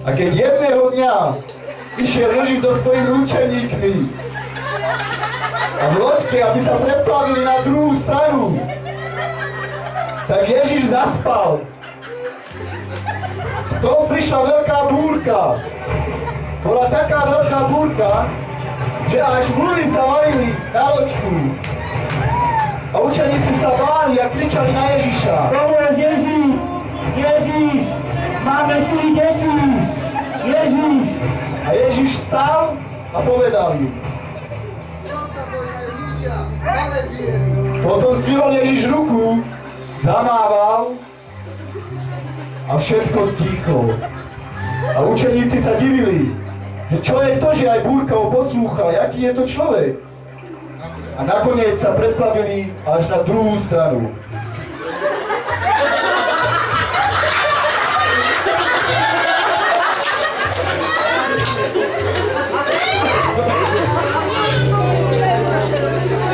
A keď jedného dňa išiel Ježiš so svojimi učeníkmi a v loďke, aby sa preplavili na druhú stranu, tak Ježiš zaspal. V tom prišla veľká búrka. Bola taká veľká búrka, že až vlny sa valili na loďku. A učeníci sa báli a kričali na Ježiša. Pomôž Ježiš! Ježiš! Máme 4 deti! Ježiš! A Ježiš vstal a povedal im. Potom zdvihol Ježiš ruku, zamával a všetko stíchlo. A učeníci sa divili, že čo je to, že aj búrka ho poslúcha, aký je to človek. A nakoniec sa preplavili až na druhú stranu.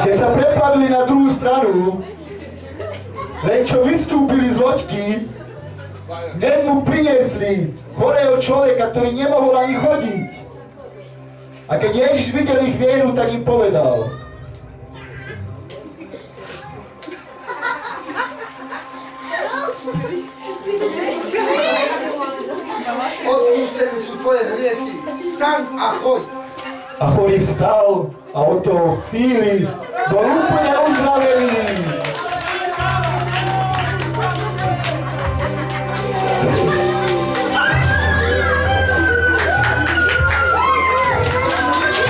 Keď sa preplavili na druhú stranu, len čo vystúpili z loďky, hneď mu priniesli chorého človeka, ktorý nemohol ani chodiť. A keď Ježiš videl ich vieru, tak im povedal. Odpústené sú tvoje hriechy. Staň a choď. A chorý vstal a od toho chvíli bol úplne uzdravený.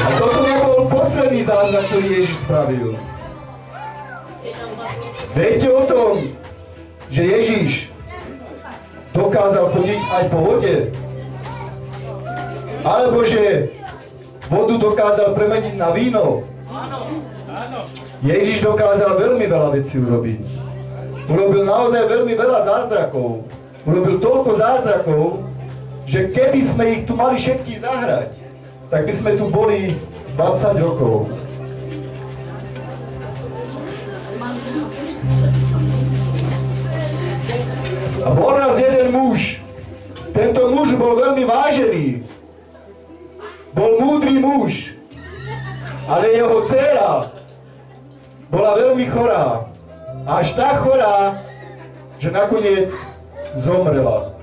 A toto nebol posledný zázrak, ktorý Ježiš spravil. Viete o tom, že Ježiš dokázal chodiť aj po vode? Alebo že vodu dokázal premeniť na víno? Ježiš dokázal veľmi veľa vecí urobiť. Urobil naozaj veľmi veľa zázrakov. Urobil toľko zázrakov, že keby sme ich tu mali všetkých zahrať, tak by sme tu boli 20 rokov. A bol raz jeden muž. Tento muž bol veľmi vážený. Bol múdry muž. Ale jeho dcéra bola veľmi chorá. Až tak chorá, že nakoniec zomrela.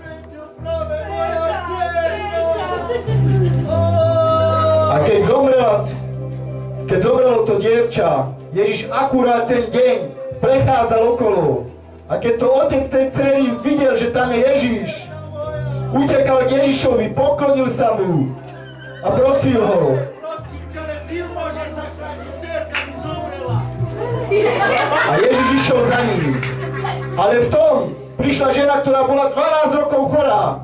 A keď zomrelo to dievča, Ježiš akurát ten deň prechádzal okolo. A keď to otec tej dcery videl, že tam je Ježiš, utekal k Ježišovi, poklonil sa mu a prosil ho. A Ježiš išiel za ním. Ale v tom prišla žena, ktorá bola 12 rokov chorá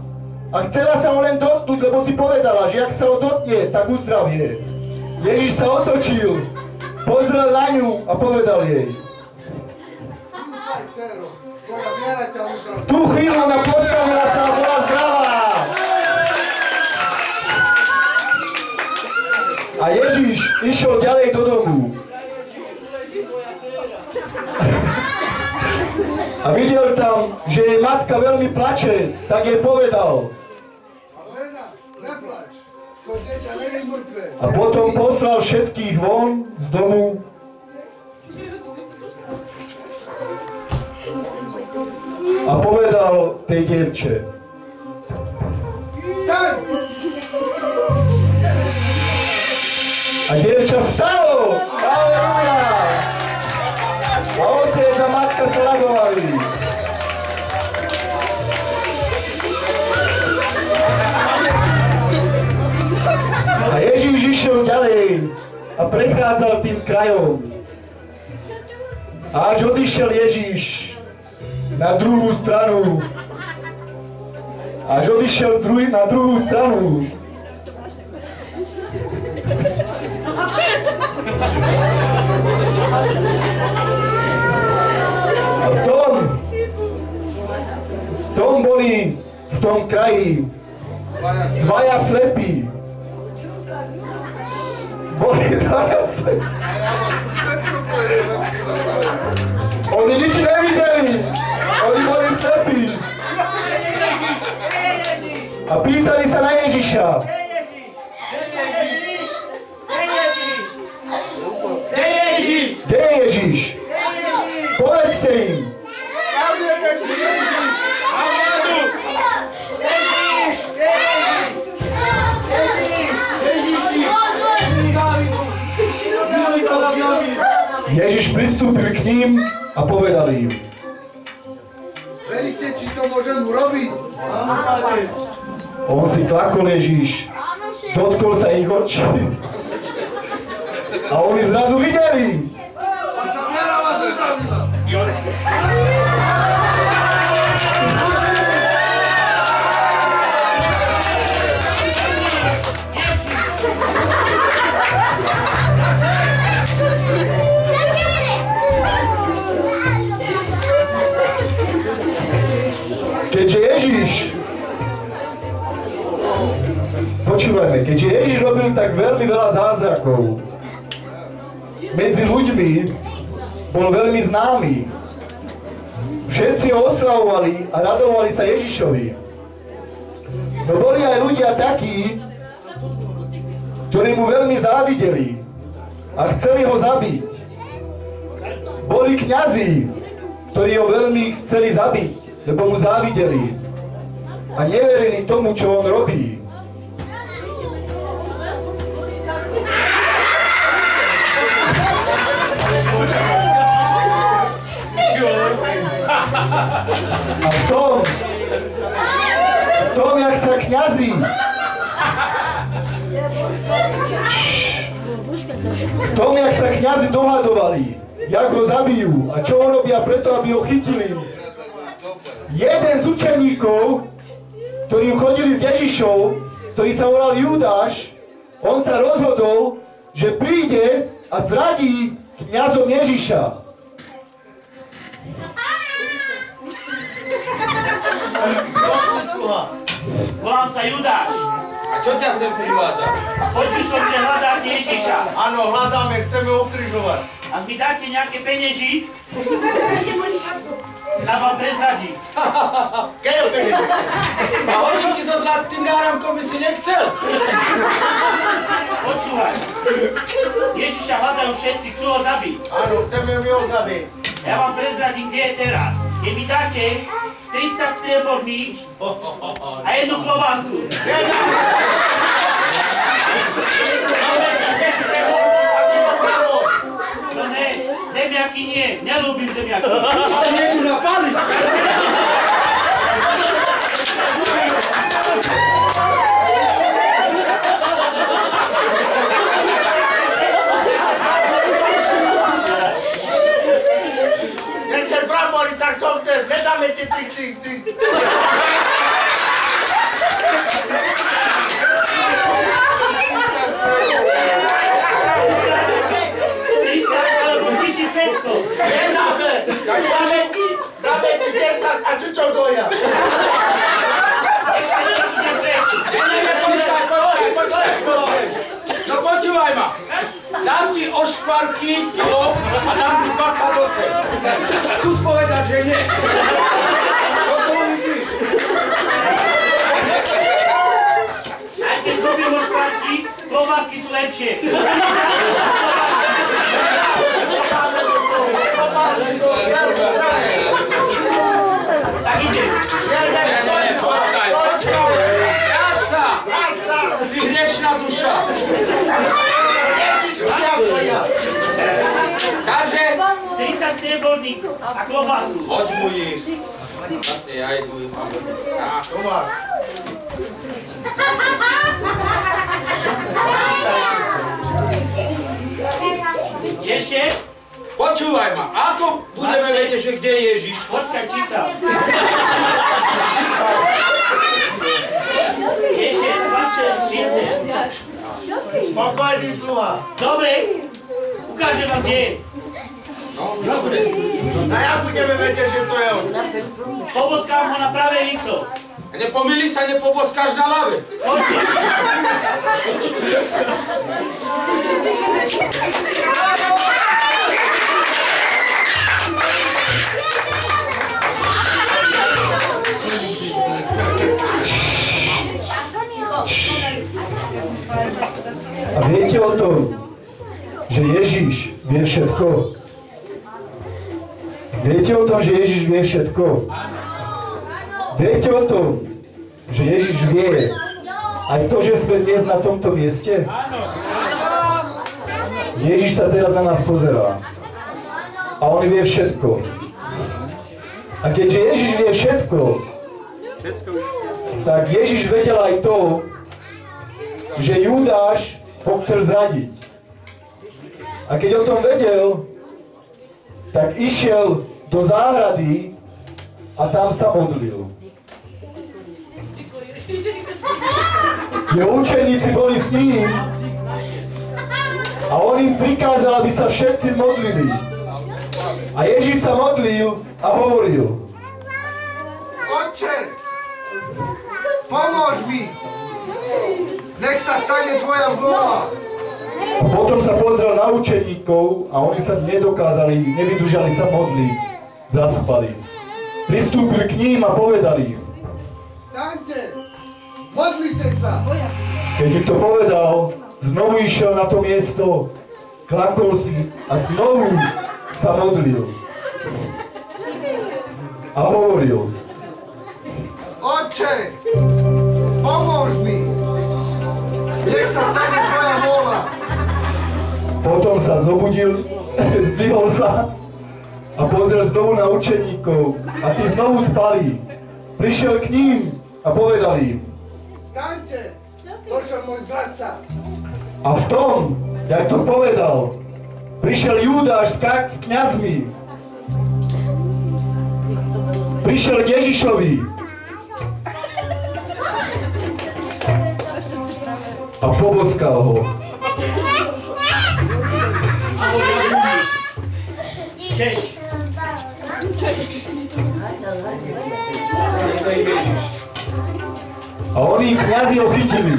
a chcela sa ho len dotknúť, lebo si povedala, že ak sa ho dotkne, tak uzdravie. Ježiš sa otočil, pozrel na ňu a povedal jej. Tú chvíľu ona postavila sa a bola zdravá. A Ježiš išiel ďalej do domu. A videl tam, že jej matka veľmi plače, tak jej povedal. A potom poslal všetkých von z domu. A povedal tej dievče. Staň! A dievča stalo! Aleluja! A otec a matka sa radovali. A Ježiš išiel ďalej a prechádzal tým krajom. A až odišiel Ježiš na druhú stranu. Až odišiel na druhú stranu. A v tom boli v tom kraji dvaja slepí. Boli dvaja slepí. Oni nič nevideli. Oni boli slepí. a pýtali sa na Ježiša. Kde je Ježiš? Kde je Ježiš? Povedzte im. Ježiš pristúpil k ním a povedal im. Veríte, či to môžem urobiť? On si klakol Ježiš, dotkol sa ich očí a oni zrazu videli. Vaša viera vás uzdravila. Keďže Ježiš, počúvajme, keďže Ježiš robil tak veľmi veľa zázrakov medzi ľuďmi, bol veľmi známy. Všetci ho oslavovali a radovali sa Ježišovi. No boli aj ľudia takí, ktorí mu veľmi závideli a chceli ho zabiť. Boli kňazi, ktorí ho veľmi chceli zabiť, lebo mu závideli a neverili tomu, čo on robí. A v tom, jak sa kňazi dohadovali, jak ho zabijú a čo urobia preto, aby ho chytili. Jeden z učeníkov, ktorým chodili s Ježišom, ktorý sa volal Judáš, on sa rozhodol, že príde a zradí kňazom Ježiša. Volám sa Judáš. A čo ťa sem privádza? Počul som, že hľadáte Ježiša. Áno, hľadáme, chceme ho ukrižovať. Ak mi dáte nejaké penieži, tak vám prezradí. Keďo peniaze? A hodinky so zlatým náramkom by si nechcel? Počúvaj. Ježiša hľadajú všetci, chcú ho zabiť. Áno, chceme ho zabiť. Ja vám prezradím, kde je teraz. Keď mi dáte 30 strieborných a jednu klobásku. No ne, zemiaky nie, nelúbim zemiaky. Ale niečo napali. Nechceš brambory, tak čo chceš? Nedáme ti 30. Nedáme! Dáme ti 10 a ty čo goja? Počkaj. No počúvaj ma. Dám ti oškvarky kilo a dám ti 28. Skús povedať, že nie. Čo vidíš? Aj keď robím oškvarky, klobásky sú lepšie. Tak ide. Počkaj. Práca. Ty hnešná duša. Takže 30 strieborných a klobásku. hoď mu ich. Vlastne ja idú ich mám. Ešte? Počúvaj ma, ako budeme vedieť, že kde je Ježiš? Počkaj, čítam. Ešte 20, 30. Spokojný sluha. Dobre, ukážem vám, kde je. No, dobre. A jak budeme vedieť, že to je on? Poboskám ho na pravé lico. Nepomýli sa, nepoboskáš na ľave. Poďte. A viete o tom, že Ježiš vie všetko? Viete o tom, že Ježiš vie všetko? Viete o tom, že Ježiš vie aj to, že sme dnes na tomto mieste? Ježiš sa teraz na nás pozerá. A on vie všetko. A keďže Ježiš vie všetko, tak Ježiš vedel aj to, že Judáš ho chcel zradiť. A keď o tom vedel, tak išiel do záhrady a tam sa modlil. Jeho učeníci boli s ním a on im prikázal, aby sa všetci modlili. A Ježiš sa modlil a hovoril: Otče, pomôž mi! Nech sa stane tvoja vôľa! A potom sa pozrel na učeníkov a oni sa nevydržali sa modliť, zaspali. Pristúpil k ním a povedali im: Staňte! Modlite sa! Keď im to povedal, znovu išiel na to miesto, klakol si a znovu sa modlil. A hovoril: Otče, pomôž mi! Nech sa stane tvoja vôľa! Potom sa zobudil, zdvihol sa a pozrel znovu na učeníkov a tí znovu spali. Prišiel k ním a povedal im: Staňte! Došiel môj zradca! A v tom, jak to povedal, prišiel Judáš s kňazmi. Prišiel k Ježišovi a poboskal ho. Čeč. A oni kňazi ho chytili.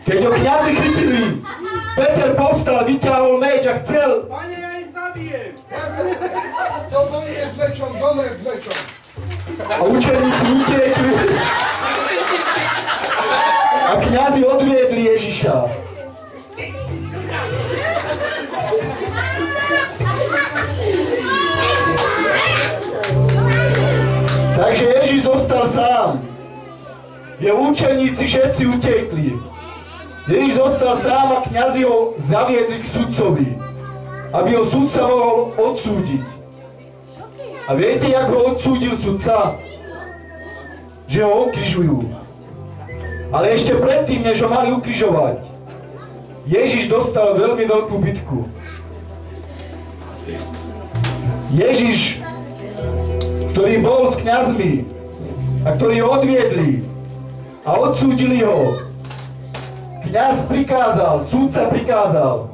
Keď ho kňazi chytili, Peter povstal, vyťahol meč a chcel. Pane, ja ich zabijem! To bolie s mečom, zomre s mečom! A učeníci utiekli. A kňazi odviedli Ježiša. Takže Ježiš zostal sám. Jeho učeníci všetci utekli. Ježiš zostal sám a kňazi ho zaviedli k sudcovi, aby ho sudca mohol odsúdiť. A viete, jak ho odsúdil sudca? Že ho ukrižujú. Ale ešte predtým, než ho mali ukrižovať, Ježiš dostal veľmi veľkú bitku. Ježiš, ktorý bol s kňazmi a ktorí ho odviedli a odsúdili ho, kňaz prikázal, sudca prikázal,